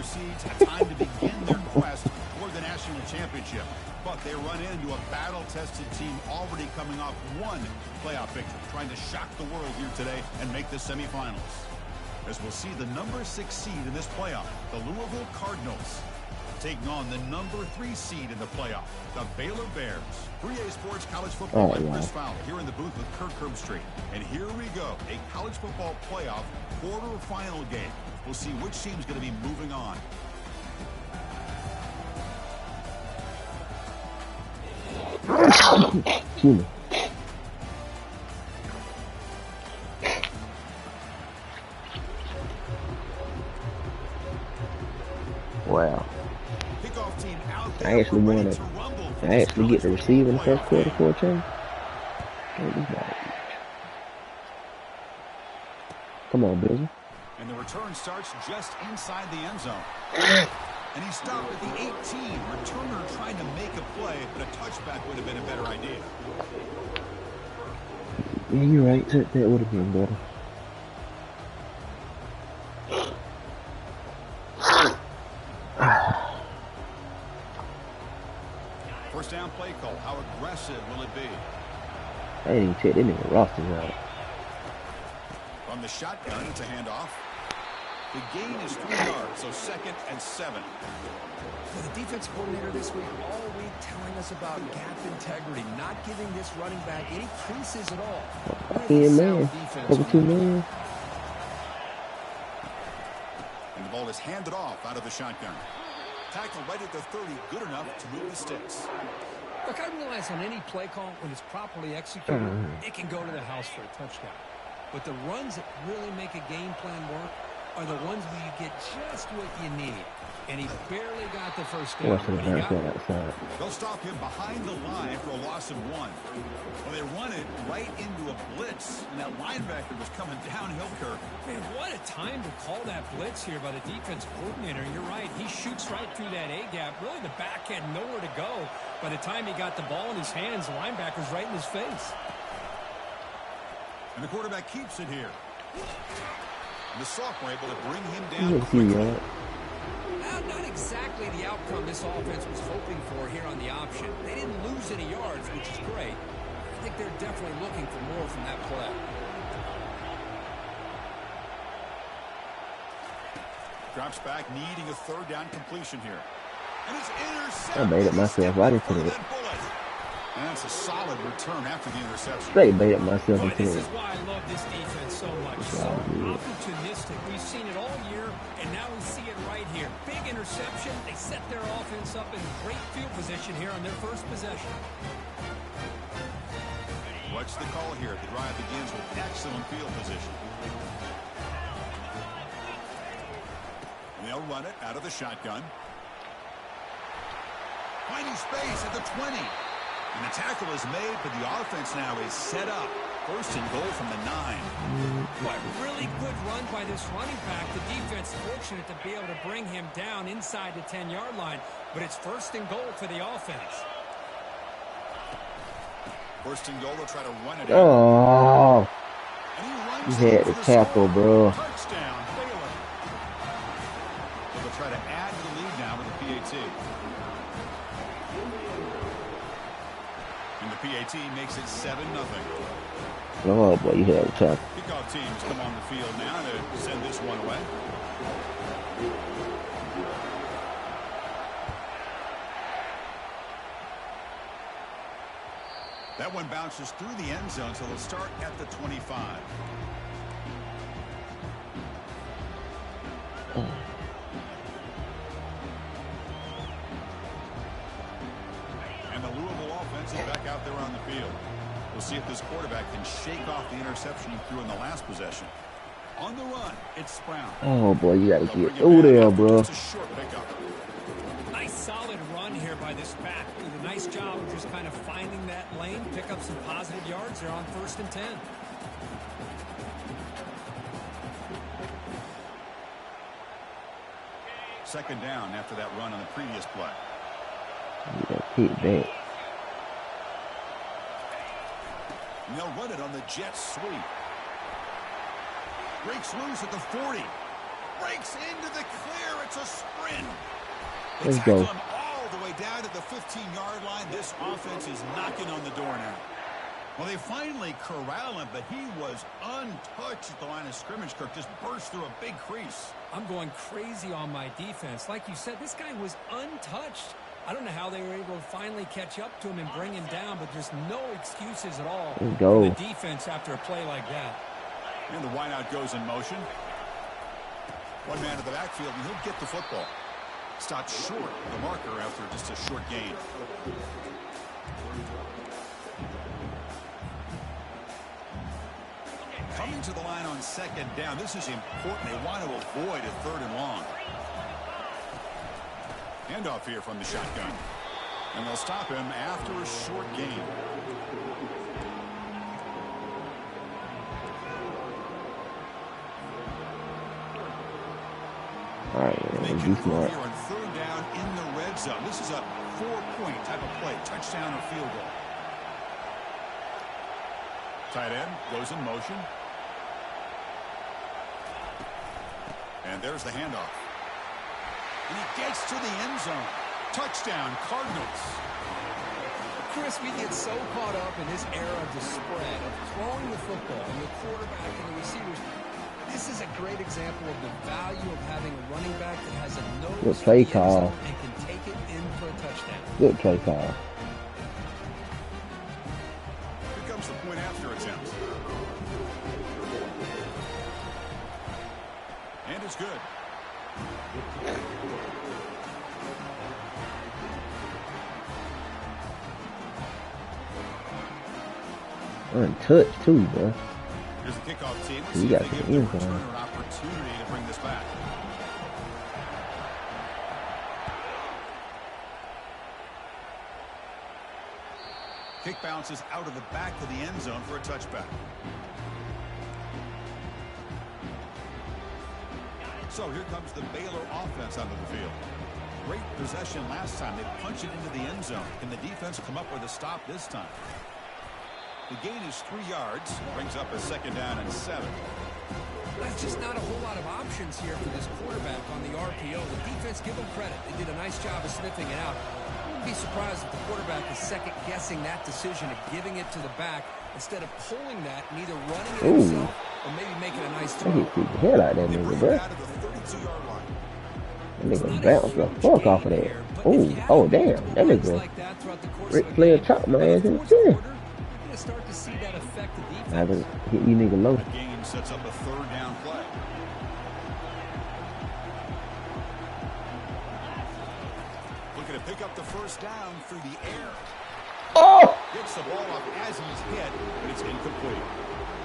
seeds a time to begin their quest toward the national championship. But they run into a battle-tested team already coming off one playoff victory, trying to shock the world here today and make the semifinals. As we'll see the number 6 seed in this playoff, the Louisville Cardinals, taking on the number 3 seed in the playoff, the Baylor Bears. 3A Sports College Football with Chris Fowler here in the booth with Kirk Herbstreit. And here we go, a college football playoff quarterfinal game. We'll see which team's going to be moving on. Excuse me. Wow. I actually won it. I actually get to receive in the first quarter for a change. Come on, Bizzle. And the return starts just inside the end zone. And he stopped at the 18. Returner trying to make a play, but a touchback would have been a better idea. Yeah, you're right. That would have been better. First down play call. How aggressive will it be? I didn't even check that nigga rosters out. From the shotgun, it's a handoff. The gain is 3 yards, so 2nd and 7. The defense coordinator this week, all week telling us about gap integrity, not giving this running back any creases at all. Man. Over 2 million. And the ball is handed off out of the shotgun. Tackle right at the 30, good enough to move the sticks. Look, I realize on any play call, when it's properly executed, it can go to the house for a touchdown. But the runs that really make a game plan work are the ones where you get just what you need. And he barely got the first down. They'll stop him behind the line for a loss of 1. Well, they run it right into a blitz, and that linebacker was coming downhill, Kirk. Man, what a time to call that blitz here by the defense coordinator. You're right. He shoots right through that A-gap. Really, the back had nowhere to go. By the time he got the ball in his hands, the linebacker's right in his face. And the quarterback keeps it here. And the sophomore able to bring him down quickly. Not exactly the outcome this offense was hoping for here on the option. They didn't lose any yards, which is great. I think they're definitely looking for more from that play. Drops back, needing a 3rd down completion here. And it's intercepted. I made it myself. I didn't put it. And that's a solid return after the interception. Straight made it myself. Boy, this is why I love this defense so much. So opportunistic. We've seen it all year, and now we see it right here. Big interception. They set their offense up in great field position here on their first possession. What's the call here? The drive begins with excellent field position. And they'll run it out of the shotgun. Finding space at the 20. And the tackle is made, but the offense now is set up. 1st and goal from the 9. But really good run by this running back. The defense fortunate to be able to bring him down inside the 10-yard line. But it's 1st and goal for the offense. 1st and goal, they'll try to run it. Oh, And he had the tackle, bro. Touchdown, Baylor. They'll try to add to the lead now with the PAT. And the PAT makes it 7-0. Oh, boy, you had a tackle. Kickoff teams come on the field now to send this one away. That one bounces through the end zone, so they'll start at the 25. And the Louisville offense is back out there on the field. We'll see if this quarterback can shake off the interception he threw in the last possession. On the run, it's Brown. Oh, boy, you got to get over there, bro. Just a short pickup. Nice solid run here by this back. Did a nice job of just kind of finding that lane, pick up some positive yards there on 1st and 10. Second down after that run on the previous play. Hit that. And they'll run it on the jet sweep. Breaks loose at the 40. breaks into the clear. It's a sprint. Let's go. Him all the way down to the 15-yard line. This offense is knocking on the door now. Well, they finally corral him, but he was untouched at the line of scrimmage. Kirk just burst through a big crease. I'm going crazy on my defense. Like you said, this guy was untouched. I don't know how they were able to finally catch up to him and bring him down, but there's no excuses at all for the defense after a play like that. And the wideout goes in motion. One man to the backfield, and he'll get the football. Stopped short of the marker after just a short gain. Coming to the line on second down. This is important. They want to avoid a third and long. Handoff here from the shotgun. And they'll stop him after a short gain. All right, They be can smart. here on third down in the red zone. This is a 4-point type of play. Touchdown or field goal. Tight end goes in motion. And there's the handoff. And he gets to the end zone. Touchdown, Cardinals. Chris, we get so caught up in this era of the spread, of throwing the football, and the quarterback and the receivers. This is a great example of the value of having a running back that has a nose Good play call. and can take it in for a touchdown. Good play call. Here comes the point after attempt. And it's good. Untouched too, bro. Here's the kickoff team. Let's He see got if they the give the end zone. returner an opportunity to bring this back. Kick bounces out of the back of the end zone for a touchback. So here comes the Baylor offense onto the field. Great possession last time. They punch it into the end zone. Can the defense come up with a stop this time? The gain is 3 yards. Brings up a second down and 7. There's just not a whole lot of options here for this quarterback on the RPO. The defense, give them credit. They did a nice job of sniffing it out. I wouldn't be surprised if the quarterback is second-guessing that decision of giving it to the back instead of pulling that and either running it himself or maybe making a nice throw. He kicked the hell out of that nigga, bro. Out of the 32-yard line. That nigga bounced the fuck off of that. Oh damn. That nigga Ric Flair chopped my ass in the chin. Start to see that affect the defense. I haven't hit you nigga low. That gain sets up a third down play. Looking to pick up the first down through the air. Oh! Gets the ball up as he's hit, but it's incomplete.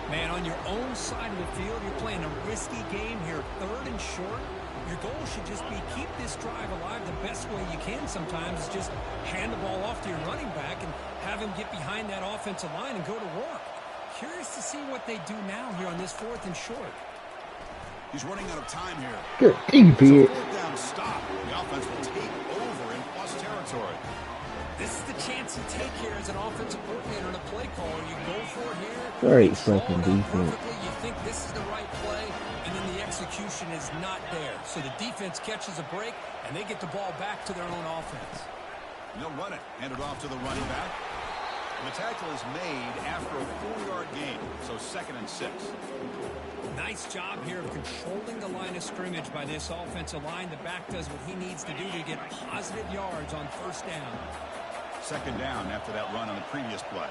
Man, on your own side of the field, you're playing a risky game here, third and short. Your goal should just be keep this drive alive the best way you can sometimes is just hand the ball off to your running back and have him get behind that offensive line and go to work. Curious to see what they do now here on this fourth and short. He's running out of time here. Good defense. Fourth down stop. The offense will take over in plus territory. This is the chance you take here as an offensive coordinator in a play call. You go for it here. Great fucking defense. You think this is the right play, and then the execution is not there. So the defense catches a break, and they get the ball back to their own offense. And they'll run it. Hand it off to the running back. And the tackle is made after a 4-yard gain, so 2nd and 6. Nice job here of controlling the line of scrimmage by this offensive line. The back does what he needs to do to get positive yards on first down. 2nd down after that run on the previous play.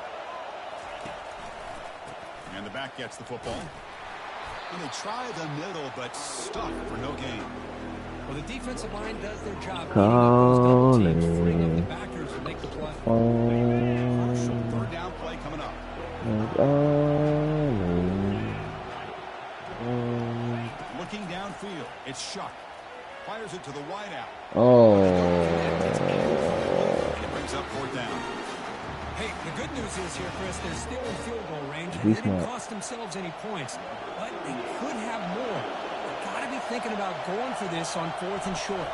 And the back gets the football. And they try the middle, but stuck for no gain. Well, the defensive line does their job. Calling. Up the backers to make the play. Third down play coming up. Looking downfield. It's Shuck. Fires it to the wideout. Oh. It brings up 4th down. Hey, the good news is here, Chris, they're still in field goal range. And they didn't cost themselves any points, but they could have more. They've got to be thinking about going for this on 4th and short.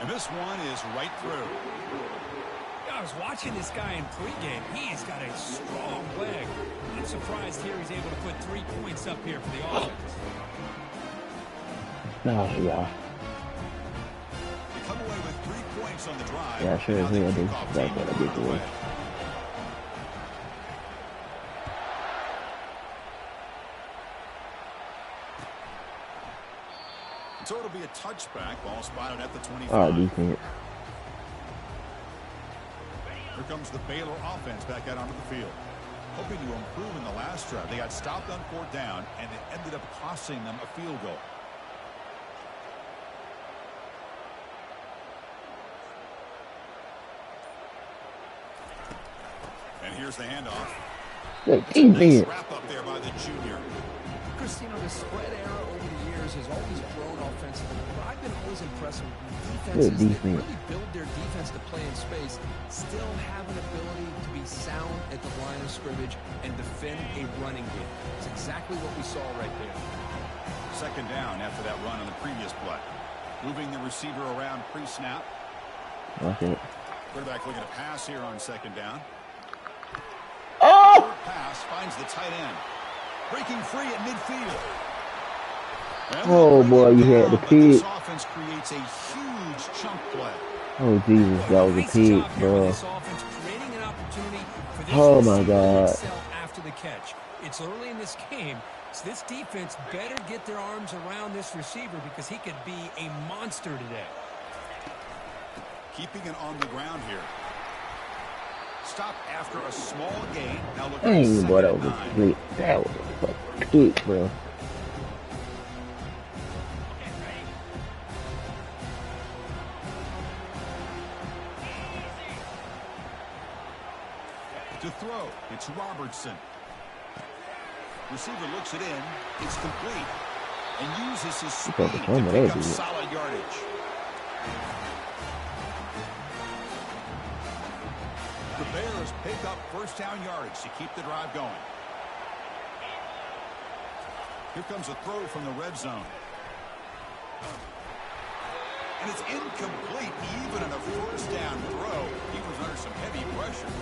And this one is right through. I was watching this guy in pregame. He's got a strong leg. I'm surprised here he's able to put 3 points up here for the offense. No, yeah. They come away with 3 points on the drive. Yeah, sure as hell do. That's what I get to win. So it'll be a touchback. Ball spotted at the 25. All right, defense. Here comes the Baylor offense back out onto the field. Hoping to improve in the last drive. They got stopped on 4th down, and it ended up costing them a field goal. And here's the handoff. Good defense. Wrap up there by the junior. Chris, you know, the spread era over the years has always grown offensively, but I've been always impressed with defenses that really build their defense to play in space, still have an ability to be sound at the line of scrimmage and defend a running game. It's exactly what we saw right there. 2nd down after that run on the previous play. Moving the receiver around pre-snap. Okay. Quarterback looking to pass here on 2nd down. Oh! Short pass finds the tight end. Breaking free at midfield. Oh boy, you had the pig. This offense creates a huge chunk play. Oh Jesus, that was a pig, bro. Oh my God. After the catch. It's early in this game, so this defense better get their arms around this receiver because he could be a monster today. Keeping it on the ground here. Stop after a small gain. Now look Dang, boy, that was a split. That was a fucking kick, bro. To throw, it's Robertson. Receiver looks it in. It's complete. And uses his speed to pick up solid yardage. The Bears pick up 1st down yardage to keep the drive going. Here comes a throw from the red zone. And it's incomplete even on a 1st down throw. He was under some heavy pressure.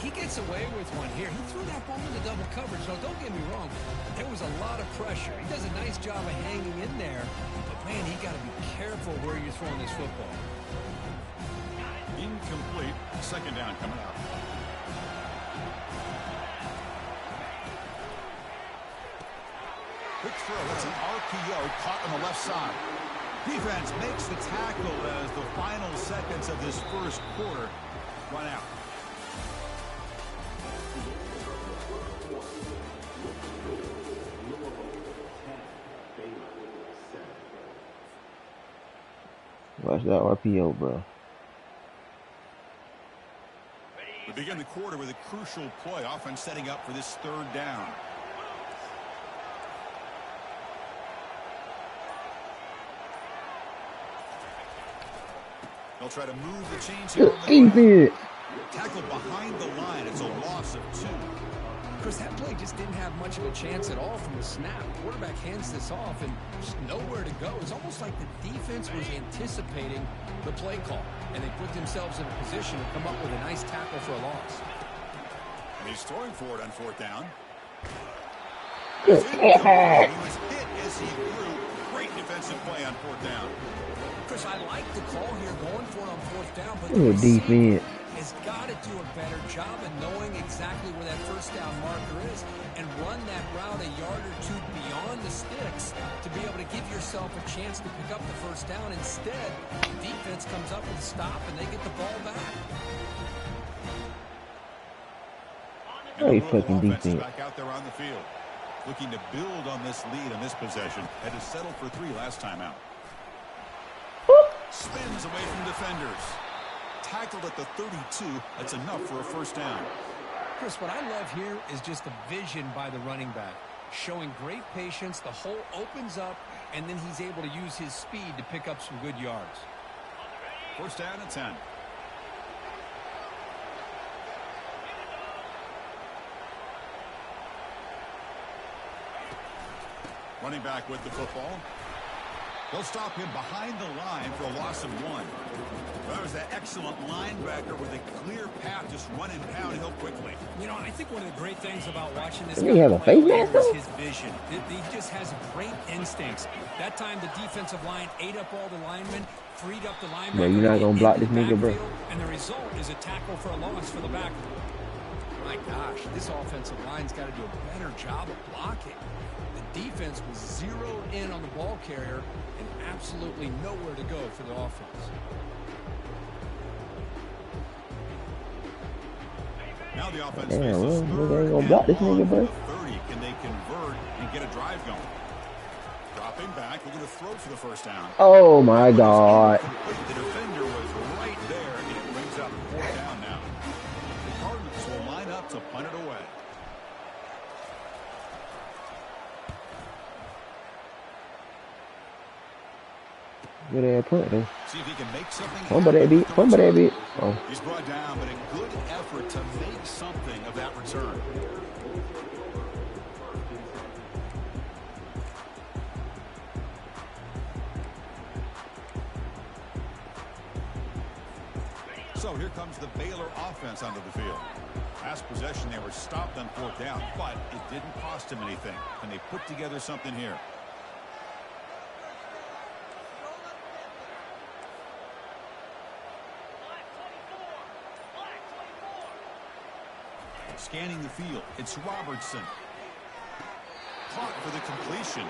He gets away with one here. He threw that ball into double coverage. So don't get me wrong. There was a lot of pressure. He does a nice job of hanging in there. But, man, he got to be careful where you're throwing this football. Incomplete. 2nd down coming up. Quick throw. It's an RPO caught on the left side. Defense makes the tackle as the final seconds of this 1st quarter run out. Watch that RPO, bro. We begin the quarter with a crucial play. Offense setting up for this 3rd down. They'll try to move the chains here. Defense. Tackle behind the line. It's a loss of 2. Chris, that play just didn't have much of a chance at all from the snap. The quarterback hands this off and just nowhere to go. It's almost like the defense was anticipating the play call, and they put themselves in a position to come up with a nice tackle for a loss. And he's throwing for it on 4th down. Good. He was hit as he threw. Great defensive play on 4th down. Chris, I like the call here going for it on 4th down, but Good defense. has got to do a better job of knowing exactly where that 1st down marker is and run that route a yard or 2 beyond the sticks to be able to give yourself a chance to pick up the 1st down. Instead, the defense comes up with a stop and they get the ball back. Hey, fucking defense. Back out there on the field, looking to build on this lead on this possession. Had to settle for 3 last time out. Spins away from defenders. Tackled at the 32. That's enough for a 1st down. Chris, what I love here is just the vision by the running back. Showing great patience. The hole opens up, and then he's able to use his speed to pick up some good yards. 1st down and 10. Running back with the football. They'll stop him behind the line for a loss of 1. That was that excellent linebacker with a clear path, just running downhill quickly. You know, I think one of the great things about watching this guy have a face mask is his vision. He just has great instincts. That time the defensive line ate up all the linemen, freed up the linebacker. Bro, you're not going to block this nigga, bro. And the result is a tackle for a loss for the back. My gosh, this offensive line's got to do a better job of blocking. The defense was zeroed in on the ball carrier and absolutely nowhere to go for the offense. Now the offense Damn, faces well, they ain't gonna block this nigga, bro. 30. Can they convert and get a drive going? Dropping back, we're going to throw for the first down. Oh my God. The defender was right there, and it brings up 4th down now. The Cardinals will line up to punt it away. Good ass punt, though. See if he can make something Somebody beat. Somebody beat. Oh. He's brought down, but a good effort to make something of that return. So here comes the Baylor offense onto the field. Last possession, they were stopped on 4th down, but it didn't cost him anything. And they put together something here. Scanning the field, it's Robertson. Caught for the completion.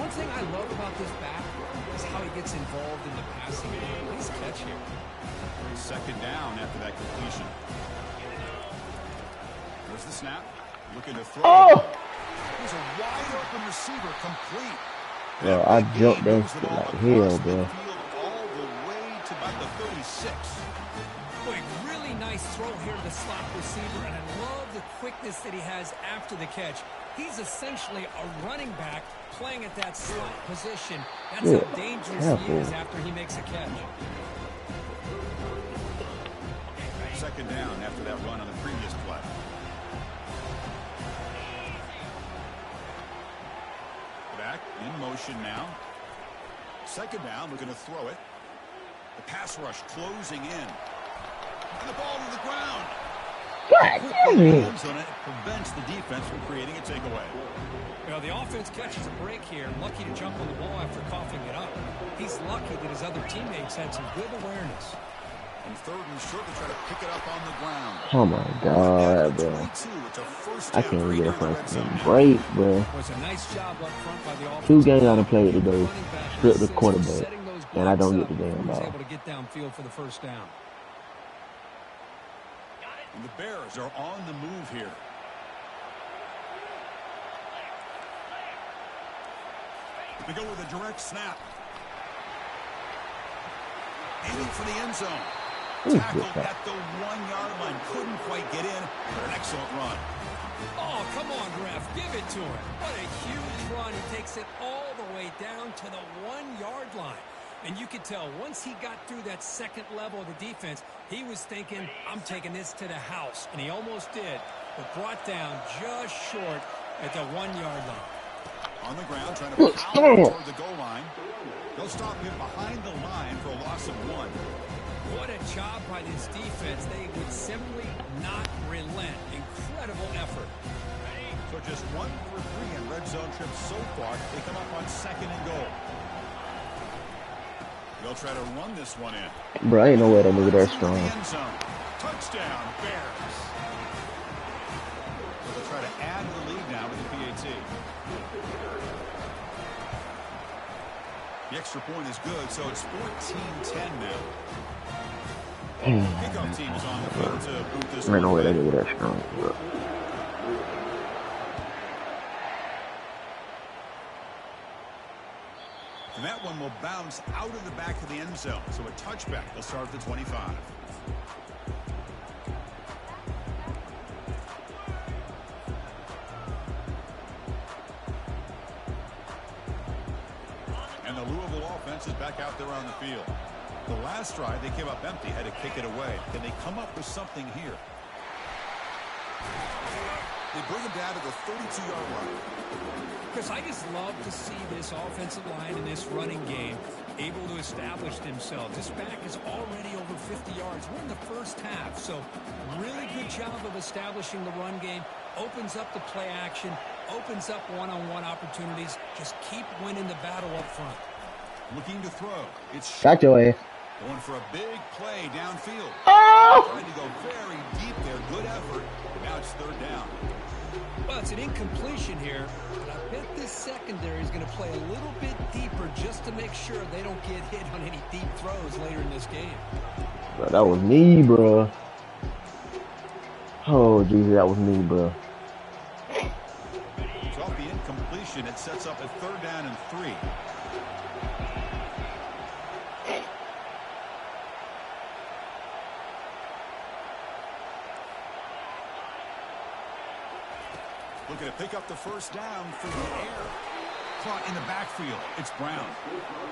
One thing I love about this back is how he gets involved in the passing game. Nice catch here. 2nd down after that completion. There's the snap. Looking to throw. Oh! There's a wide open receiver complete. Bro, I jumped that shit like hell, bro. All the way to about the 36. Boy, really nice throw here to the slot receiver, and I love the quickness that he has after the catch. He's essentially a running back playing at that slot position. That's how dangerous he is after he makes a catch. 2nd down after that run on the previous play. Back in motion now. 2nd down, looking to throw it. The pass rush closing in. And the ball to the ground. God damn it. On it prevents the defense from creating a takeaway. You know, the offense catches a break here, lucky to jump on the ball after coughing it up. He's lucky that his other teammates had some good awareness. And 3rd and short to try to pick it up on the ground. Oh my God, bro. I can't even get a first break, bro. Was a nice job up front by the offense. 2 games I done played today. Strip the quarterback. And I don't get the damn ball. Able to get downfield for the first down. And the Bears are on the move here. They go with a direct snap. Aiming for the end zone. Tackled at the 1-yard line. Couldn't quite get in, but an excellent run. Oh, come on, ref. Give it to him. What a huge run. He takes it all the way down to the 1-yard line. And you could tell once he got through that 2nd level of the defense, he was thinking, I'm taking this to the house. And he almost did, but brought down just short at the 1-yard line. On the ground, trying to power toward the goal line. They'll stop him behind the line for a loss of 1. What a job by this defense. They would simply not relent. Incredible effort. So just 1 for 3 in red zone trips so far. They come up on 2nd and goal. They'll try to run this one in. Bro, I ain't no way to move that strong. Touchdown, Bears. So they'll try to add the lead now with the PAT. The extra point is good, so it's 14-10 now. Kickoff team is on the field to boot this one. I ain't no way to move that strong. Bro. And that one will bounce out of the back of the end zone. So a touchback. They'll start at the 25. And the Louisville offense is back out there on the field. The last drive, they came up empty, had to kick it away. Can they come up with something here? They bring him down to the 32-yard line. Chris, I just love to see this offensive line in this running game able to establish themselves. This back is already over 50 yards. We're in the first half, so really good job of establishing the run game. Opens up the play action, opens up one-on-one opportunities. Just keep winning the battle up front. Looking to throw. It's Got your ass. going for a big play downfield. Oh! Trying to go very deep there. Good effort. Now it's third down. Well, it's an incompletion here, but I bet this secondary is going to play a little bit deeper just to make sure they don't get hit on any deep throws later in this game. Bro, that was me, bro. Oh, Jesus, that was me, bro. So off the incompletion, it sets up a third down and 3. Looking to pick up the first down through the air. Caught in the backfield. It's Brown.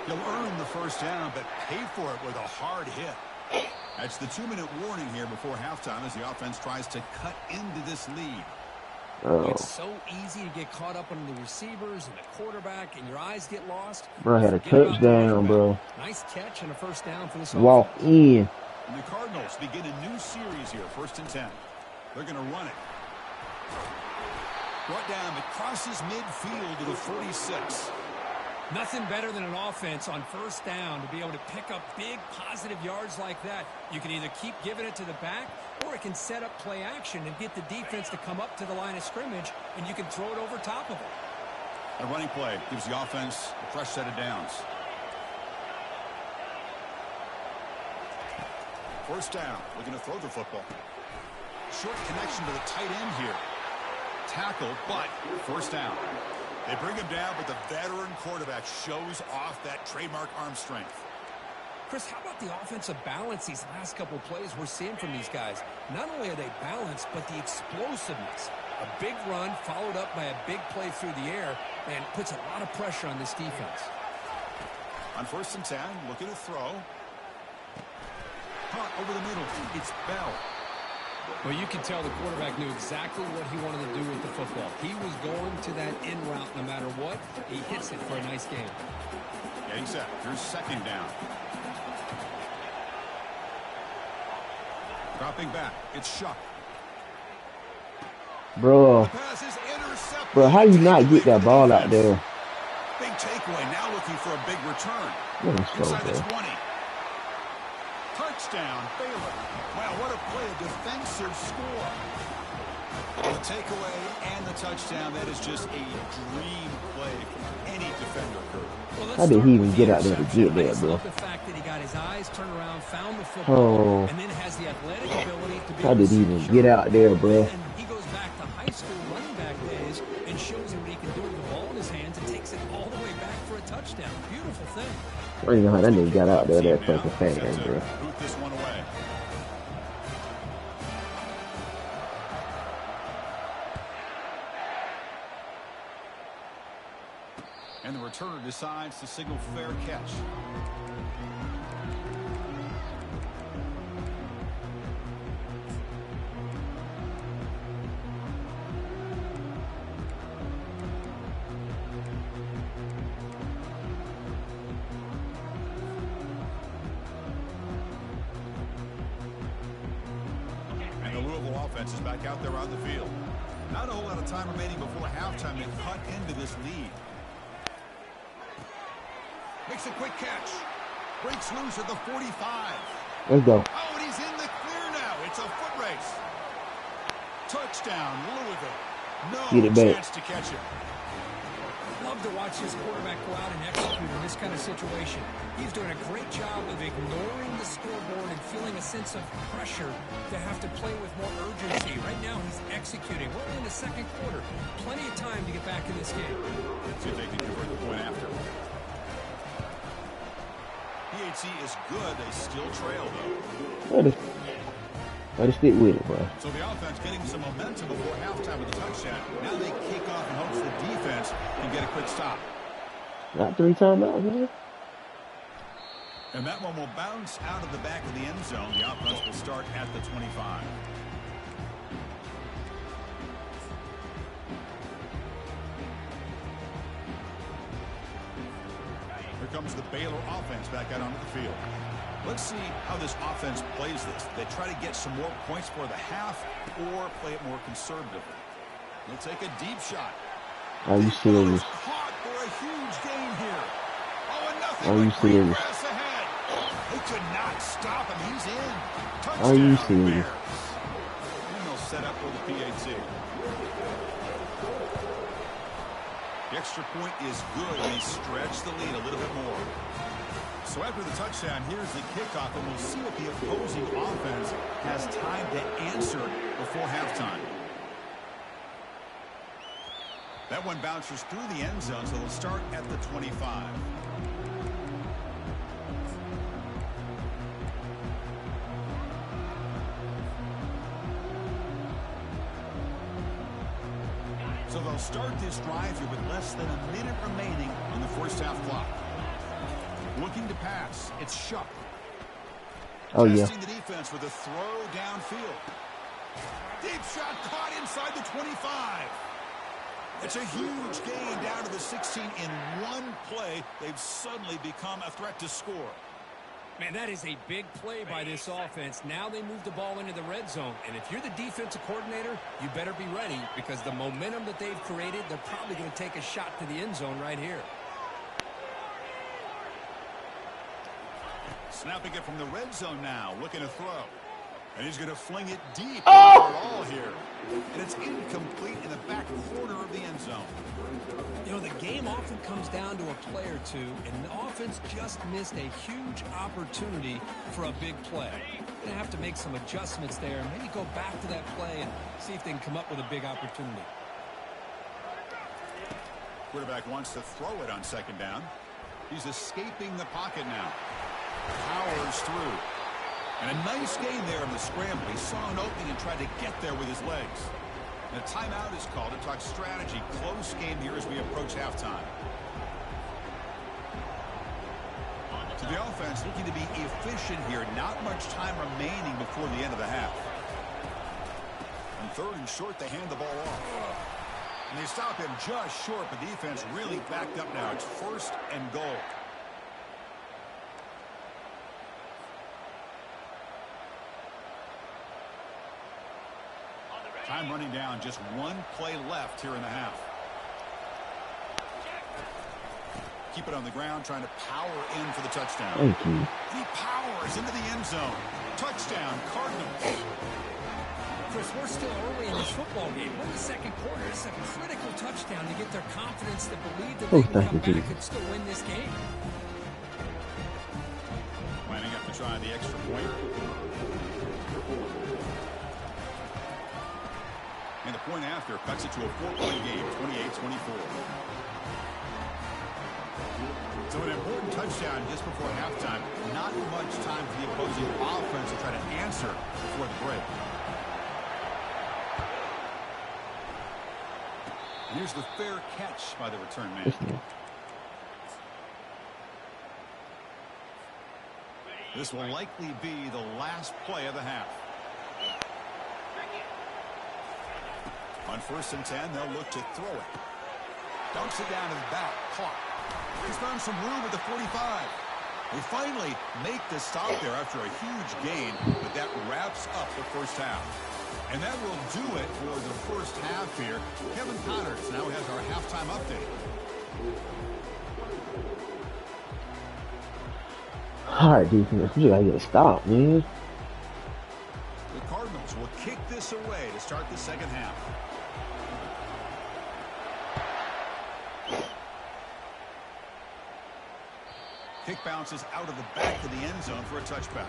He'll earn the first down, but pay for it with a hard hit. That's the 2-minute warning here before halftime as the offense tries to cut into this lead. Oh. It's so easy to get caught up on the receivers and the quarterback, and your eyes get lost. Bro had a touchdown, bro. Nice catch and a first down for this Walk offense. in. And the Cardinals begin a new series here, 1st and 10. They're going to run it. Brought down, it crosses midfield to the 46. Nothing better than an offense on first down to be able to pick up big positive yards like that. You can either keep giving it to the back, or it can set up play action and get the defense to come up to the line of scrimmage, and you can throw it over top of it. A running play gives the offense a fresh set of downs. First down, looking to throw the football. Short connection to the tight end here. Tackle, but first down. They bring him down, but the veteran quarterback shows off that trademark arm strength. Chris, how about the offensive balance these last couple of plays we're seeing from these guys? Not only are they balanced, but the explosiveness. A big run followed up by a big play through the air, and puts a lot of pressure on this defense. On 1st and 10, looking to throw. Caught over the middle. It's Bell. Well, you can tell the quarterback knew exactly what he wanted to do with the football. He was going to that in route no matter what. He hits it for a nice game. Getting set. Here's second down. Dropping back. It's Shuck. Bro. Pass is intercepted. Bro, how you not get that ball out there? Big takeaway. Now looking for a big return. Let's go, Inside the bro. 20. Touchdown, Baylor. Wow, what a play. A defensive score. The takeaway and the touchdown. That is just a dream play from any defender. Well, How did he even get out there to get there, bro? The fact that he got his eyes turned around, found the football, Oh. and then has the athletic ability to be How able did to he even secure get out there, bro? And he goes back to high school running back days and shows him what he can do with the ball in his hands and takes it all the way back for a touchdown. Beautiful thing. I don't even know how that nigga got out there that fucking fast, bro. Boot this one away. And the returner decides to signal fair catch. And the Louisville offense is back out there on the field. Not a whole lot of time remaining before halftime to cut into this lead. Makes a quick catch. Breaks loose at the 45. Let's go. Oh, and he's in the clear now. It's a foot race. Touchdown, Louisville. Get No it back. chance to catch him. Love to watch this quarterback go out and execute in this kind of situation. He's doing a great job of ignoring the scoreboard and feeling a sense of pressure to have to play with more urgency. Right now, he's executing. We're in the second quarter. Plenty of time to get back in this game. See if they can convert the point after. PHC is good. They still trail, though. Gotta stick with it, bro. So the offense getting some momentum before halftime with a touchdown. Now they kick off in hopes the defense can get a quick stop. Not 3 timeouts, man. And that one will bounce out of the back of the end zone. The offense will start at the 25. comes the Baylor offense back out onto the field. Let's see how this offense plays this. They try to get some more points for the half or play it more conservatively. They'll take a deep shot. Are you serious? Caught for a huge gain here. Oh, and nothing. Are you serious? Ahead. They could not stop him. He's in. Touchdown, Are you serious? Bears. And they'll set up for the PAT. The extra point is good, and they stretch the lead a little bit more. So after the touchdown, here's the kickoff, and we'll see what the opposing offense has time to answer before halftime. That one bounces through the end zone, so they'll start at the 25. So they'll start this drive here with less than a minute remaining on the first half clock. Looking to pass. It's Shuck. Oh, yeah. Testing the defense with a throw downfield. Deep shot caught inside the 25. It's a huge gain down to the 16 in one play. They've suddenly become a threat to score. Man, that is a big play by this offense. Now they move the ball into the red zone. And if you're the defensive coordinator, you better be ready because the momentum that they've created, they're probably going to take a shot to the end zone right here. Snapping it from the red zone now, looking to throw. And he's going to fling it deep all here. And it's incomplete in the back corner of the end zone. You know, the game often comes down to a play or two, and the offense just missed a huge opportunity for a big play. They're going to have to make some adjustments there and maybe go back to that play and see if they can come up with a big opportunity. Quarterback wants to throw it on second down. He's escaping the pocket now. Powers through. And a nice gain there in the scramble. He saw an opening and tried to get there with his legs. And a timeout is called to talk strategy. Close game here as we approach halftime. So the offense looking to be efficient here. Not much time remaining before the end of the half. And third and short, they hand the ball off. And they stop him just short, but the defense really backed up now. It's first and goal. Time running down, just one play left here in the half. Keep it on the ground, trying to power in for the touchdown. Thank you. He powers into the end zone. Touchdown, Cardinals. Chris, we're still early in this football game. We're in the second quarter. It's a critical touchdown to get their confidence to believe that they can come back and still win this game. Lining up to try the extra point. And the point after cuts it to a 4-point game, 28-24. So an important touchdown just before halftime. Not much time for the opposing offense to try to answer before the break. And here's the fair catch by the return man. This will likely be the last play of the half. On 1st and 10, they'll look to throw it. Dumps it down to the back. Caught. He's found some room at the 45. They finally make the stop there after a huge gain, but that wraps up the first half. And that will do it for the first half here. Kevin Connors now has our halftime update. All right, defense, you gotta get a stop, man. The Cardinals will kick this away to start the second half. Kick bounces out of the back of the end zone for a touchback.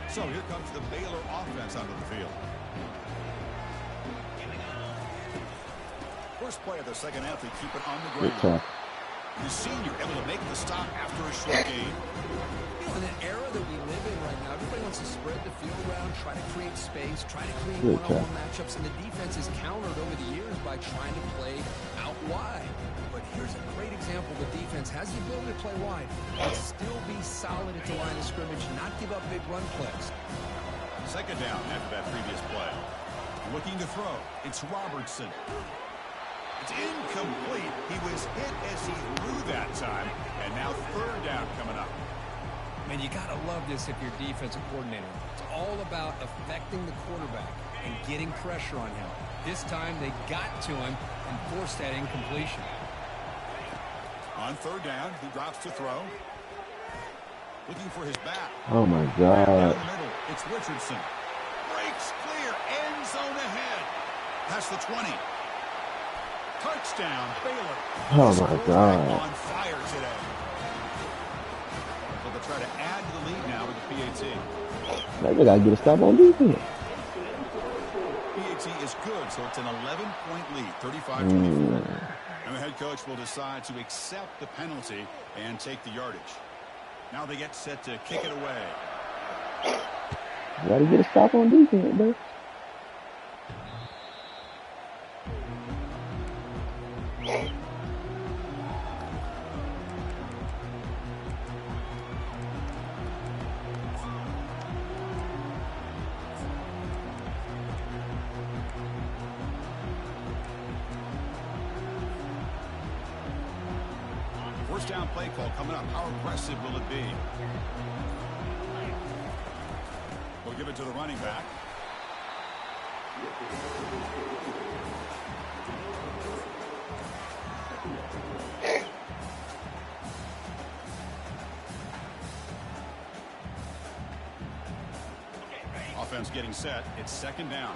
So here comes the Baylor offense onto the field. First play of the second half, they keep it on the ground. The senior able to make the stop after a short gain. In an era that we live in right now, everybody wants to spread the field around, try to create space, try to create one-on-one matchups, and the defense is countered over the years by trying to play out wide. But here's a great example. The defense has the ability to play wide, but still be solid at the line of scrimmage, not give up big run plays. Second down after that previous play. Looking to throw. It's Robertson. It's incomplete. He was hit as he threw that time. And now third down coming up. Man, you got to love this if you're defensive coordinator. It's all about affecting the quarterback and getting pressure on him. This time they got to him and forced that incompletion. On third down, he drops to throw. Looking for his back. Oh, my God. Down the middle, it's Richardson. Breaks clear, end zone ahead. Past the 20. Touchdown, Baylor. Oh, my God. On fire today. So they'll try to add to the lead now with the PAT. Now they got to get a stop on defense. PAT is good, so it's an 11-point lead, 35-24. And the head coach will decide to accept the penalty and take the yardage. Now they get set to kick it away. Got to get a stop on defense, bro. First down play call coming up. How aggressive will it be? We'll give it to the running back. Offense getting set. It's second down.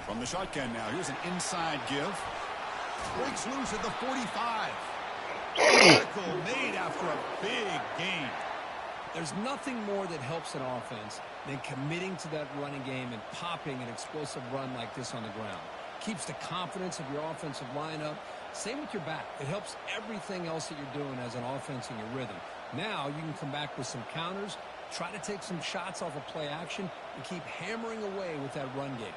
From the shotgun now. Here's an inside give. Breaks loose at the 45. Tackle made after a big gain. There's nothing more that helps an offense than committing to that running game and popping an explosive run like this on the ground. Keeps the confidence of your offensive lineup. Same with your back. It helps everything else that you're doing as an offense in your rhythm. Now you can come back with some counters, try to take some shots off of play action, and keep hammering away with that run game.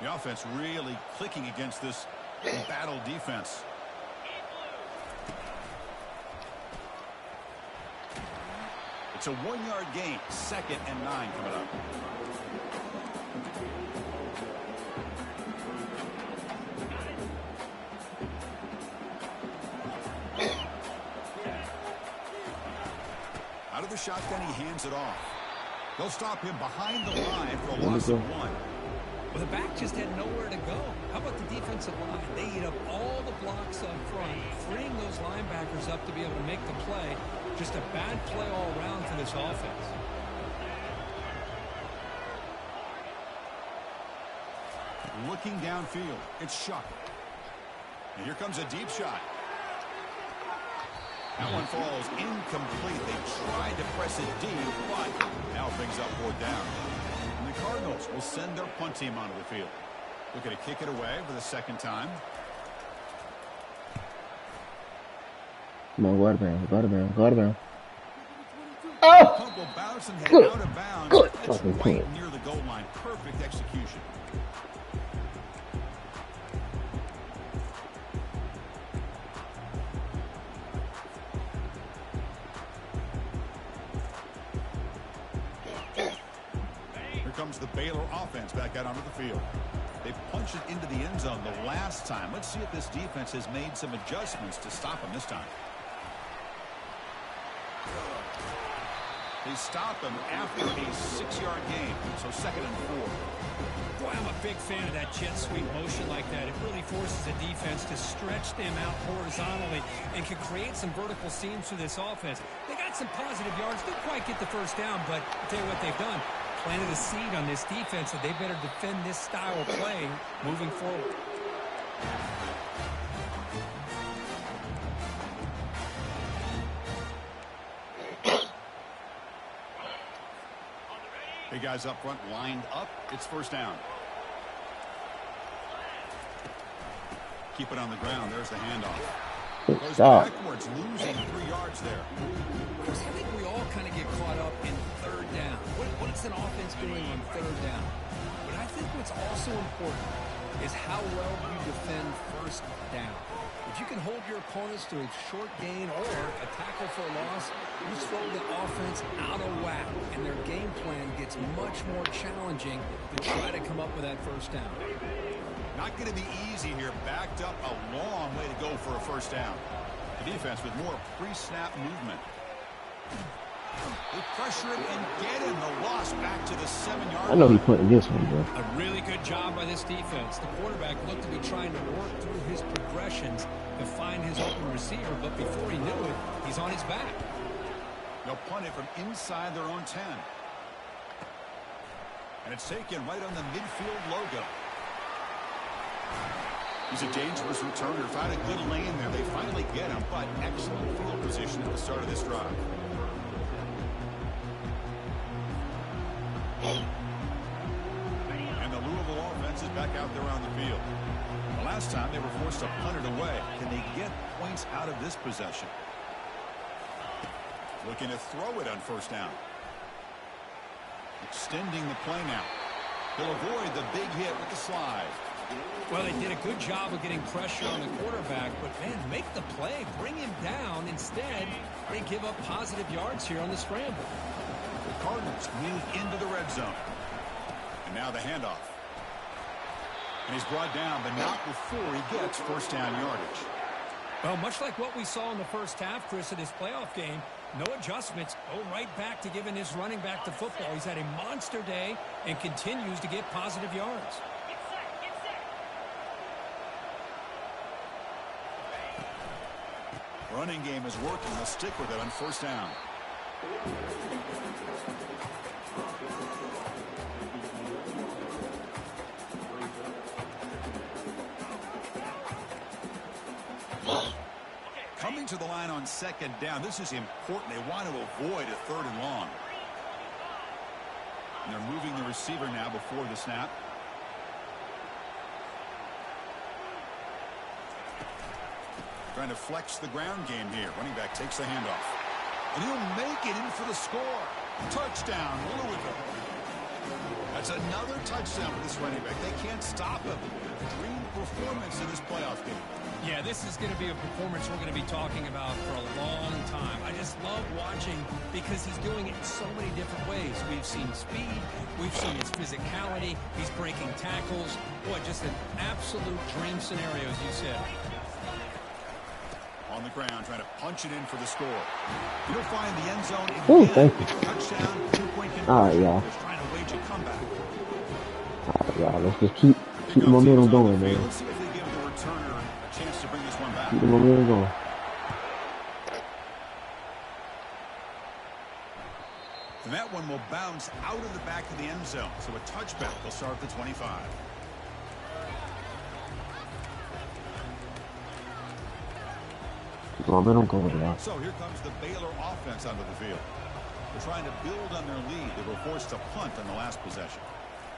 The offense really clicking against this battle defense. It's a 1-yard gain. 2nd and 9 coming up. Out of the shotgun, he hands it off. They'll stop him behind the line for a loss of 1. Well, the back just had nowhere to go. How about the defensive line? They eat up all the blocks up front, freeing those linebackers up to be able to make the play. Just a bad play all around for this offense. Looking downfield, it's Shuck. And here comes a deep shot. That one falls incomplete. They tried to press it deep, but now brings up 4th down. And the Cardinals will send their punt team onto the field. Looking to kick it away for the 2nd time. Come on, go out of bounds. Oh! Pumble bouncing head out of bounds. Good. That's right near the goal line. Perfect execution. Comes the Baylor offense back out onto the field. They punched it into the end zone the last time. Let's see if this defense has made some adjustments to stop him this time. They stop him after a 6-yard gain, so 2nd and 4. Boy, I'm a big fan of that jet sweep motion like that. It really forces the defense to stretch them out horizontally and can create some vertical seams through this offense. They got some positive yards. Didn't quite get the first down, but I'll tell you what they've done. Planted a seed on this defense that they better defend this style of play moving forward. Hey, guys up front lined up. It's 1st down. Keep it on the ground. There's the handoff. Goes backwards, losing 3 yards there. I think we all kind of get caught up in 3rd down. What's an offense doing on 3rd down? I think what's also important is how well you defend first down. If If you can hold your opponents to a short gain or a tackle for a loss, you throw the offense out of whack, and their game plan gets much more challenging to try to come up with that first down. Not going to be easy here. Backed up a long way to go for a first down. The defense with more pre-snap movement. They pressure him and get him. The loss back to the 7-yard line. I know he put in this one, bro. A really good job by this defense. The quarterback looked to be trying to work through his progressions to find his open receiver, but before he knew it, he's on his back. They'll punt it from inside their own 10. And it's taken right on the midfield logo. He's a dangerous returner. Found a good lane there. They finally get him, but excellent field position at the start of this drive. And the Louisville offense is back out there on the field. The last time they were forced to punt it away. Can they get points out of this possession? Looking to throw it on first down. Extending the play now. He'll avoid the big hit with the slide. Well, they did a good job of getting pressure on the quarterback, but, man, make the play. Bring him down. Instead, they give up positive yards here on the scramble. The Cardinals move into the red zone. And now the handoff. And he's brought down, but not before he gets first down yardage. Well, much like what we saw in the first half, Chris, in his playoff game, no adjustments. Go right back to giving his running back the football. He's had a monster day and continues to get positive yards. Running game is working. They'll stick with it on first down. Coming to the line on second down. This is important. They want to avoid a third and long. And they're moving the receiver now before the snap. Trying to flex the ground game here. Running back takes the handoff. And he'll make it in for the score. Touchdown, Louisville. That's another touchdown for this running back. They can't stop him. Dream performance in this playoff game. Yeah, this is going to be a performance we're going to be talking about for a long time. I just love watching because he's doing it in so many different ways. We've seen speed. We've seen his physicality. He's breaking tackles. Boy, just an absolute dream scenario, as you said. On the ground, trying to punch it in for the score. He'll find the end zone. Ooh, thank you. Touchdown, 2-point conversion. All right, y'all. He's trying to wage a comeback. All right, y'all. Let's just keep the momentum going, man. Let's see if they give the returner a chance to bring this one back. Keep the momentum going. And that one will bounce out of the back of the end zone. So a touchback. They'll start at the 25. Momentum going, y'all. So here comes the Baylor offense onto the field. They're trying to build on their lead. They were forced to punt on the last possession.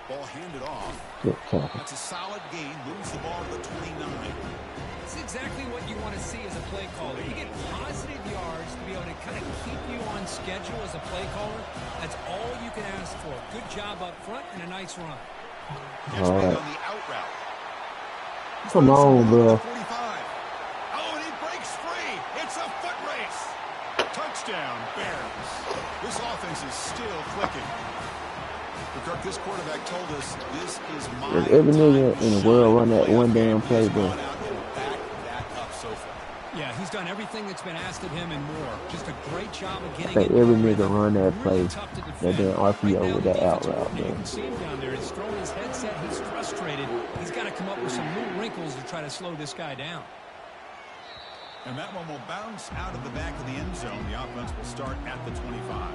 Ball handed off. That's a solid gain. Moves the ball to the 29. It's exactly what you want to see as a play caller. You get positive yards to be able to kind of keep you on schedule as a play caller. That's all you can ask for. Good job up front and a nice run. Gets on the out route. Come on, bro. 45. Oh, and he breaks free. It's a foot race. Touchdown, Bears. This offense is still clicking. Kirk, this quarterback told us this is my If every nigga in the world run that one damn play, bro. Yeah, he's done everything that's been asked of him and more. Just a great job of getting Like it. every nigga run that play. Really tough to defend. That damn RPO Right now, with the that out defensive route, coordinator, you man. can see him down there. He's throwing his headset. He's frustrated. He's got to come up with some new wrinkles to try to slow this guy down. And that one will bounce out of the back of the end zone. The offense will start at the 25.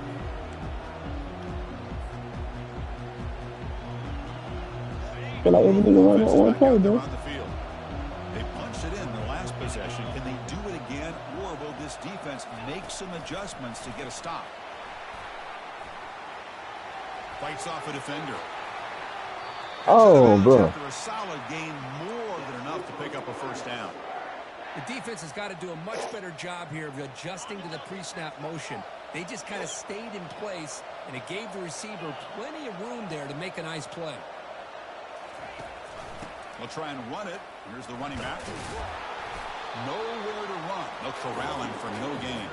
Feel like every nigga run that one play, bro. On the field. They punched it in the last possession. Can they do it again, or will this defense make some adjustments to get a stop? Fights off a defender. Oh, bro. After a solid gain, more than enough to pick up a first down. The defense has got to do a much better job here of adjusting to the pre-snap motion. They just kind of stayed in place, and it gave the receiver plenty of room there to make a nice play. We'll try and run it. Here's the running back. Nowhere to run. No corralling for no gain.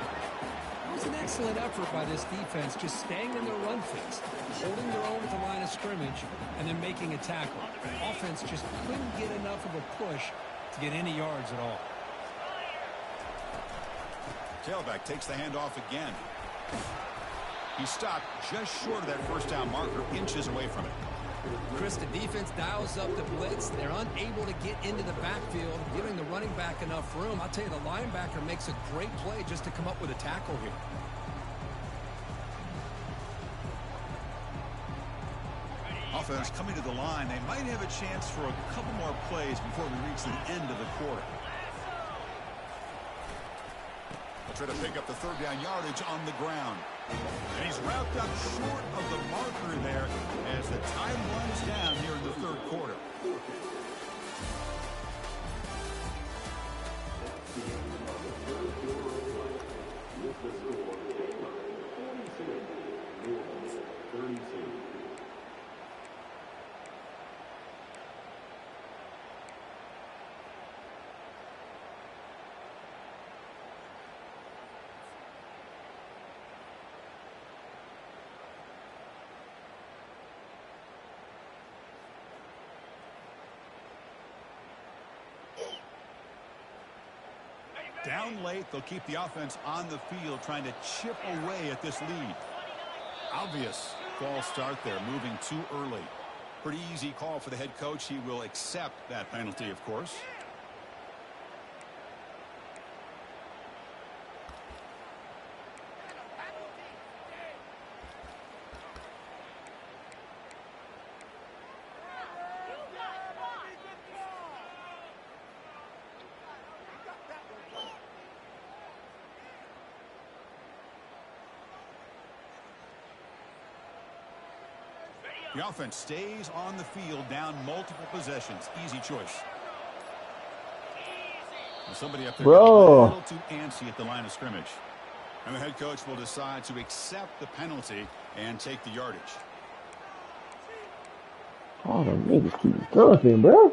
It was an excellent effort by this defense, just staying in their run fix, holding their own at the line of scrimmage, and then making a tackle. Offense just couldn't get enough of a push to get any yards at all. Tailback takes the handoff again. He stopped just short of that first down marker, inches away from it. Chris, the defense dials up the blitz. They're unable to get into the backfield, giving the running back enough room. I'll tell you, the linebacker makes a great play just to come up with a tackle here. Offense coming to the line. They might have a chance for a couple more plays before we reach the end of the quarter. They'll try to pick up the third down yardage on the ground. And he's wrapped up short of the marker there as the time runs down here in the third quarter. Down late, they'll keep the offense on the field trying to chip away at this lead. Obvious false start there, moving too early. Pretty easy call for the head coach. He will accept that penalty, of course. The offense stays on the field, down multiple possessions. Easy choice. And somebody up there got a little too antsy at the line of scrimmage. And the head coach will decide to accept the penalty and take the yardage. Oh, the niggas keep dumping, bro.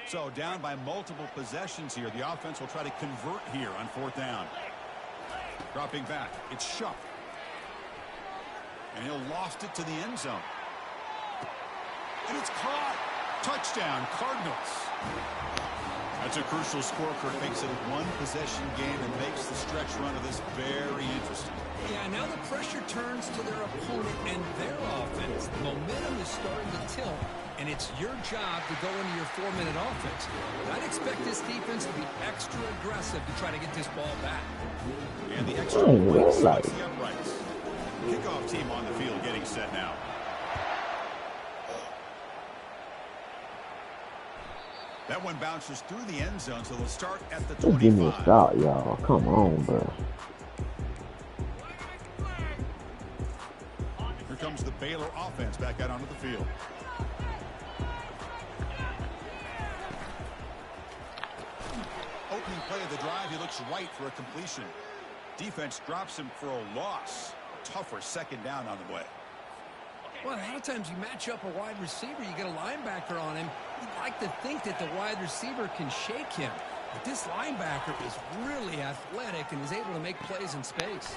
So down by multiple possessions here. The offense will try to convert here on fourth down. Dropping back, it's Shuck. And he'll loft it to the end zone. And it's caught. Touchdown, Cardinals. That's a crucial score, Kurt. Makes it a one-possession game and makes the stretch run of this very interesting. Yeah, now the pressure turns to their opponent and their offense. The momentum is starting to tilt, and it's your job to go into your 4-minute offense. But I'd expect this defense to be extra aggressive to try to get this ball back. And the extra point selects the uprights. Kickoff team on the field getting set now. That one bounces through the end zone, so they'll start at the 25. Give me a start, y'all. Come on, bro. Here comes the Baylor offense back out onto the field. Opening play of the drive, he looks right for a completion. Defense drops him for a loss. Tougher second down on the way. Well, a lot of times you match up a wide receiver, you get a linebacker on him. You'd like to think that the wide receiver can shake him. But this linebacker is really athletic and is able to make plays in space.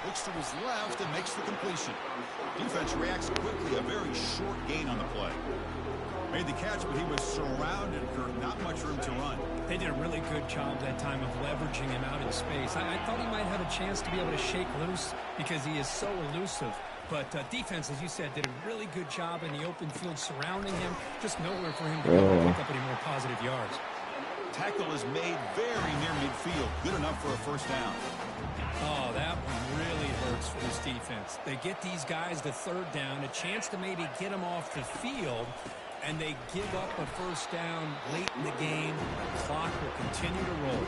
Looks to his left and makes the completion. Defense reacts quickly, a very short gain on the play. Made the catch, but he was surrounded, Kurt. Not much room to run. They did a really good job that time of leveraging him out in space. I thought he might have a chance to be able to shake loose because he is so elusive. But defense, as you said, did a really good job in the open field surrounding him. Just nowhere for him to go and pick up any more positive yards. Tackle is made very near midfield. Good enough for a first down. Oh, that one really hurts for this defense. They get these guys the third down, a chance to maybe get them off the field, and they give up a first down late in the game. The clock will continue to roll.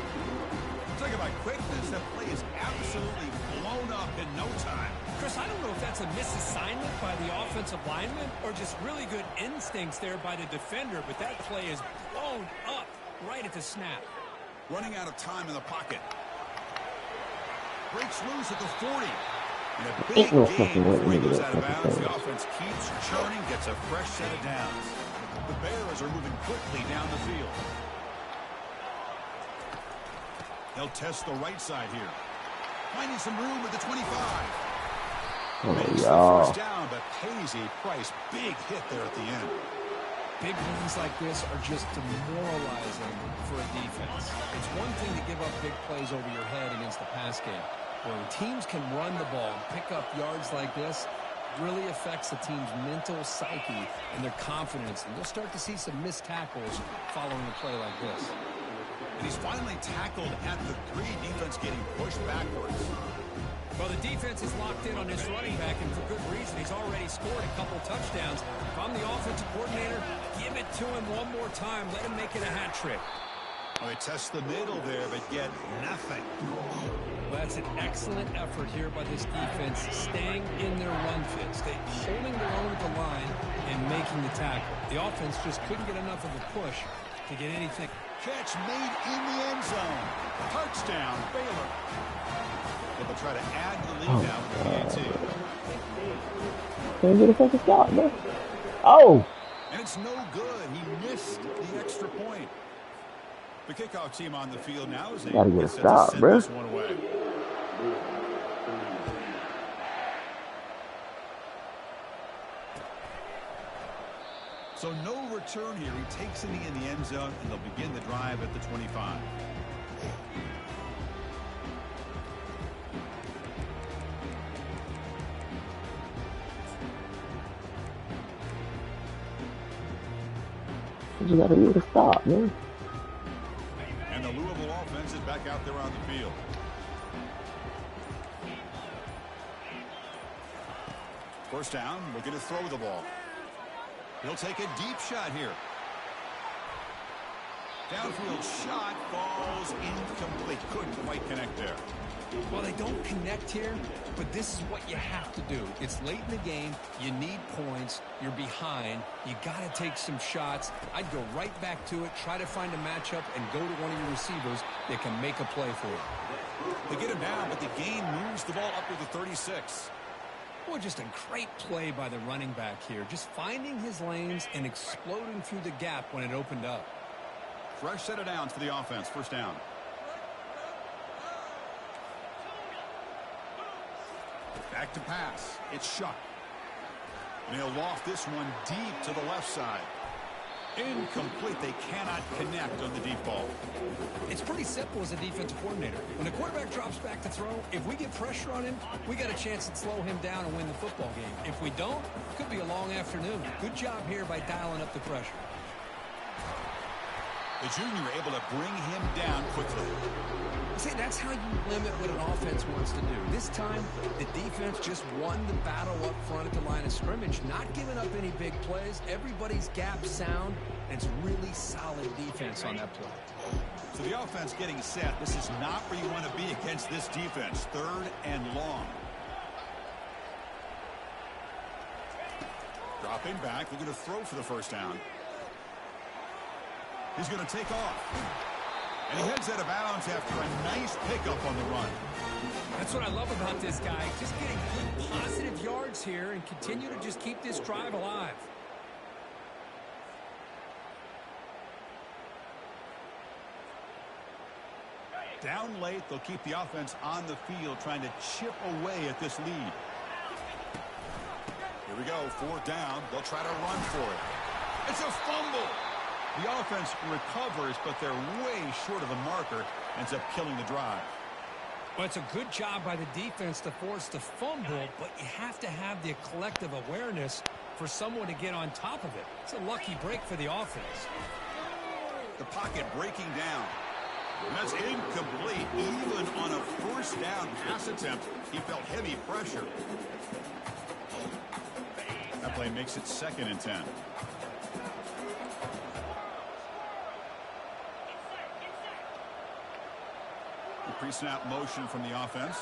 Talking about quickness, that play is absolutely blown up in no time. Chris, I don't know if that's a misassignment by the offensive lineman or just really good instincts there by the defender, but that play is blown up right at the snap. Running out of time in the pocket. Breaks loose at the 40. And a Ain't big no gain fucking way before he nigga goes that out of fucking bounds. The thing. offense keeps churning, gets a fresh set of downs. The Bears are moving quickly down the field. They'll test the right side here. Finding some room at the 25. Oh, Makes the first down, but pays a price. Big hit there at the end. Big wins like this are just demoralizing for a defense. It's one thing to give up big plays over your head against the pass game. When teams can run the ball and pick up yards like this, it really affects the team's mental psyche and their confidence. And you'll start to see some missed tackles following a play like this. And he's finally tackled at the 3. Defense getting pushed backwards. Well, the defense is locked in on this running back, and for good reason. He's already scored a couple touchdowns. If I'm the offensive coordinator, give it to him one more time. Let him make it a hat trick. Well, they test the middle there, but get nothing. Well, that's an excellent effort here by this defense, staying in their run fits. They holding their own at the line and making the tackle. The offense just couldn't get enough of a push to get anything. Catch made in the end zone. Touchdown, Baylor. They'll try to add the lead now with the PAT. Can't get a fucking stop, man. Oh! And it's no good. He missed the extra point. The kickoff team on the field now is gotta get a set stop, to send bro. this one away. So no return here. He takes it in the end zone, and they'll begin the drive at the 25. You gotta get a stop, man. And the Louisville offense is back out there on the field. First down, looking to throw the ball. He'll take a deep shot here. Downfield shot falls incomplete. Couldn't quite connect there. Well, they don't connect here, but this is what you have to do. It's late in the game. You need points. You're behind. You got to take some shots. I'd go right back to it, try to find a matchup, and go to one of your receivers that can make a play for you. They get him down, but the gain moves the ball up to the 36. Boy, just a great play by the running back here. Just finding his lanes and exploding through the gap when it opened up. Fresh set of downs for the offense. First down. Back to pass. It's Shuck. And he'll loft this one deep to the left side. Incomplete. They cannot connect on the deep ball. It's pretty simple as a defensive coordinator. When the quarterback drops back to throw, if we get pressure on him, we got a chance to slow him down and win the football game. If we don't, it could be a long afternoon. Good job here by dialing up the pressure. The junior able to bring him down quickly. See, that's how you limit what an offense wants to do. This time, the defense just won the battle up front at the line of scrimmage, not giving up any big plays. Everybody's gap sound, and it's really solid defense on that play. So the offense getting set. This is not where you want to be against this defense. 3rd and long. Dropping back. They're going to throw for the first down. He's going to take off. And he heads out of bounds after a nice pickup on the run. That's what I love about this guy. Just getting good positive yards here and continue to just keep this drive alive. Down late, they'll keep the offense on the field trying to chip away at this lead. Here we go, 4th down. They'll try to run for it. It's a fumble. The offense recovers, but they're way short of the marker. Ends up killing the drive. Well, it's a good job by the defense to force the fumble, but you have to have the collective awareness for someone to get on top of it. It's a lucky break for the offense. The pocket breaking down. And that's incomplete. Even on a first down pass attempt, he felt heavy pressure. That play makes it 2nd and 10. Pre-snap motion from the offense.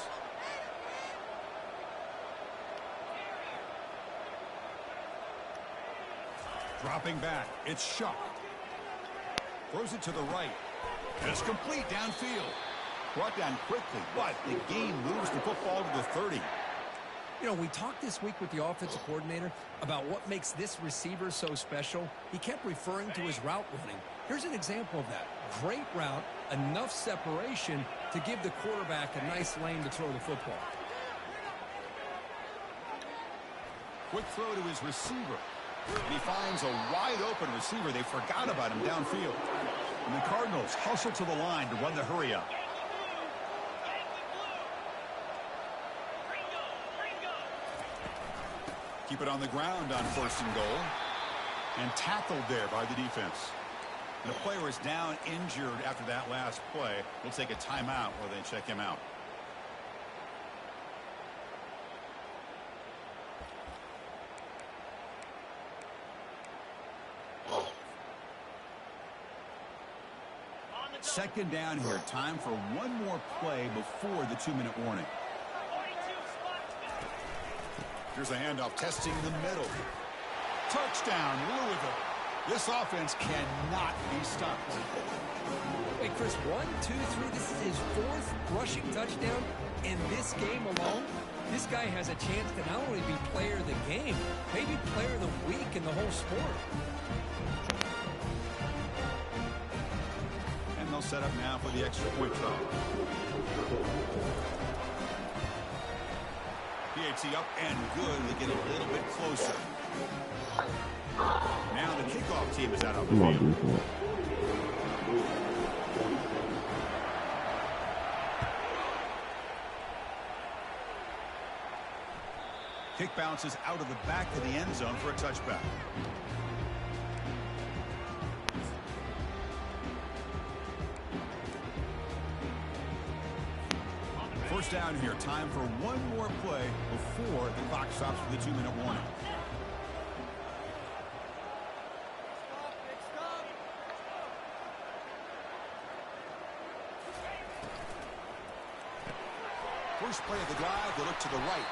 Dropping back. It's Shuck. Throws it to the right. And it's complete downfield. Brought down quickly, but the game moves the football to the 30. You know, we talked this week with the offensive coordinator about what makes this receiver so special. He kept referring to his route running. Here's an example of that. Great route, enough separation to give the quarterback a nice lane to throw the football. Quick throw to his receiver. And he finds a wide-open receiver. They forgot about him downfield. And the Cardinals hustle to the line to run the hurry-up. Keep it on the ground on 1st and goal. And tackled there by the defense. And the player is down injured after that last play. We'll take a timeout while they check him out. Second down here. Time for one more play before the 2-minute warning. Here's a handoff, testing the middle. Touchdown, Louisville. This offense cannot be stopped. Hey, Chris, 1, 2, 3. This is his 4th rushing touchdown in this game alone. This guy has a chance to not only be player of the game, maybe player of the week in the whole sport. And they'll set up now for the extra point throw. PAT up and good. They get a little bit closer. Now the kickoff team is out on the field. Kick bounces out of the back of the end zone for a touchback. First down here. Time for one more play before the clock stops for the 2-minute warning. First play of the drive, they look to the right.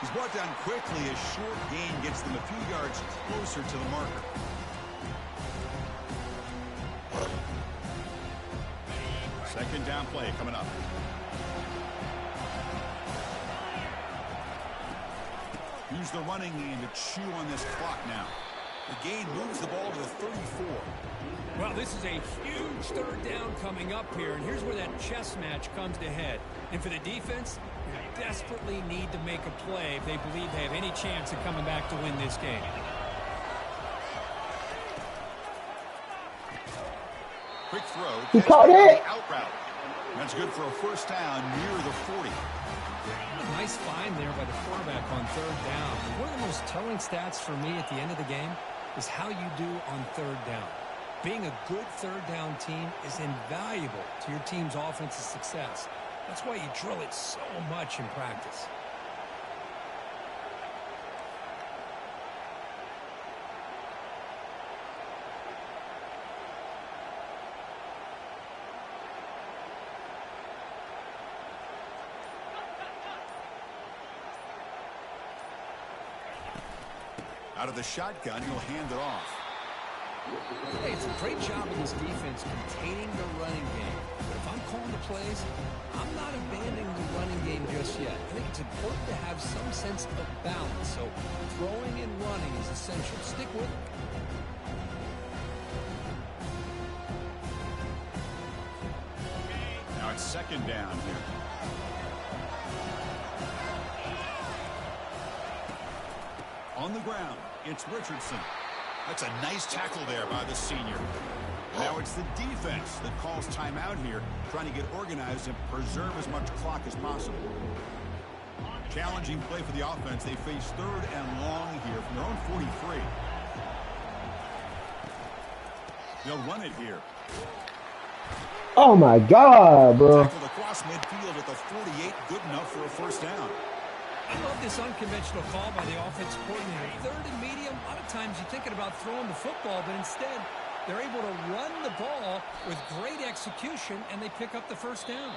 He's brought down quickly. A short gain gets them a few yards closer to the marker. Second down play coming up. Use the running game to chew on this clock now. The gain moves the ball to the 34. Well, this is a huge third down coming up here, and here's where that chess match comes to head. And for the defense, they desperately need to make a play if they believe they have any chance of coming back to win this game. Quick throw. He caught it. Out route. That's good for a first down near the 40. Nice find there by the quarterback on third down. One of the most telling stats for me at the end of the game is how you do on third down. Being a good third down team is invaluable to your team's offensive success. That's why you drill it so much in practice. Out of the shotgun, he'll hand it off. Hey, it's a great job of this defense containing the running game. But if I'm calling the plays, I'm not abandoning the running game just yet. I think it's important to have some sense of balance. So throwing and running is essential. Stick with it. Now it's second down here. On the ground, it's Richardson. That's a nice tackle there by the senior. Now it's the defense that calls timeout here, trying to get organized and preserve as much clock as possible. Challenging play for the offense. They face third and long here from their own 43. They'll run it here. Oh my God, bro. Tackled across midfield at the 48, good enough for a first down. I love this unconventional call by the offensive coordinator. Third and medium, a lot of times you're thinking about throwing the football, but instead they're able to run the ball with great execution, and they pick up the first down.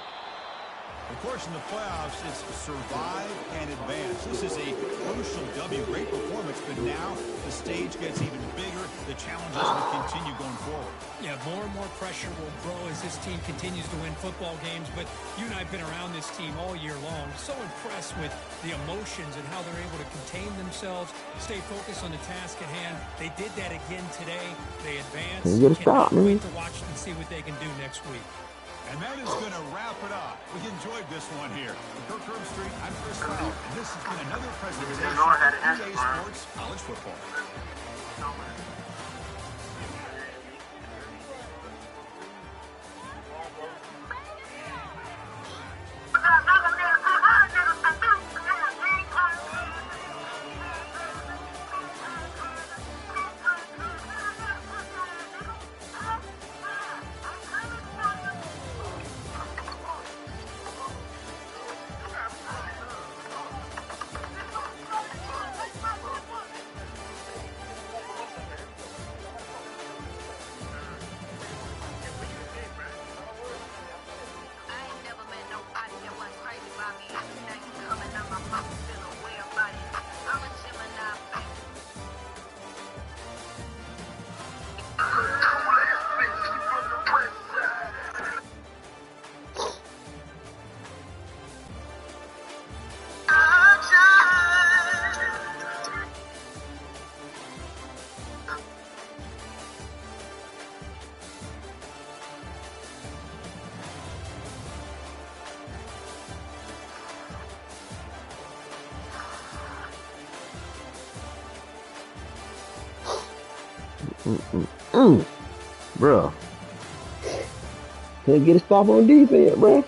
Of course, in the playoffs, it's survive and advance. This is a crucial W. Great performance, but now the stage gets even bigger. The challenges will continue going forward. Yeah, more and more pressure will grow as this team continues to win football games. But you and I have been around this team all year long. So impressed with the emotions and how they're able to contain themselves, stay focused on the task at hand. They did that again today. They advanced. Cannot wait to watch and see what they can do next week. And that is going to wrap it up. We enjoyed this one here. For Kirk Street, I'm Chris Kyle, and this has been another presentation of EA Sports College Football. Bro. Couldn't get a stop on defense, bro.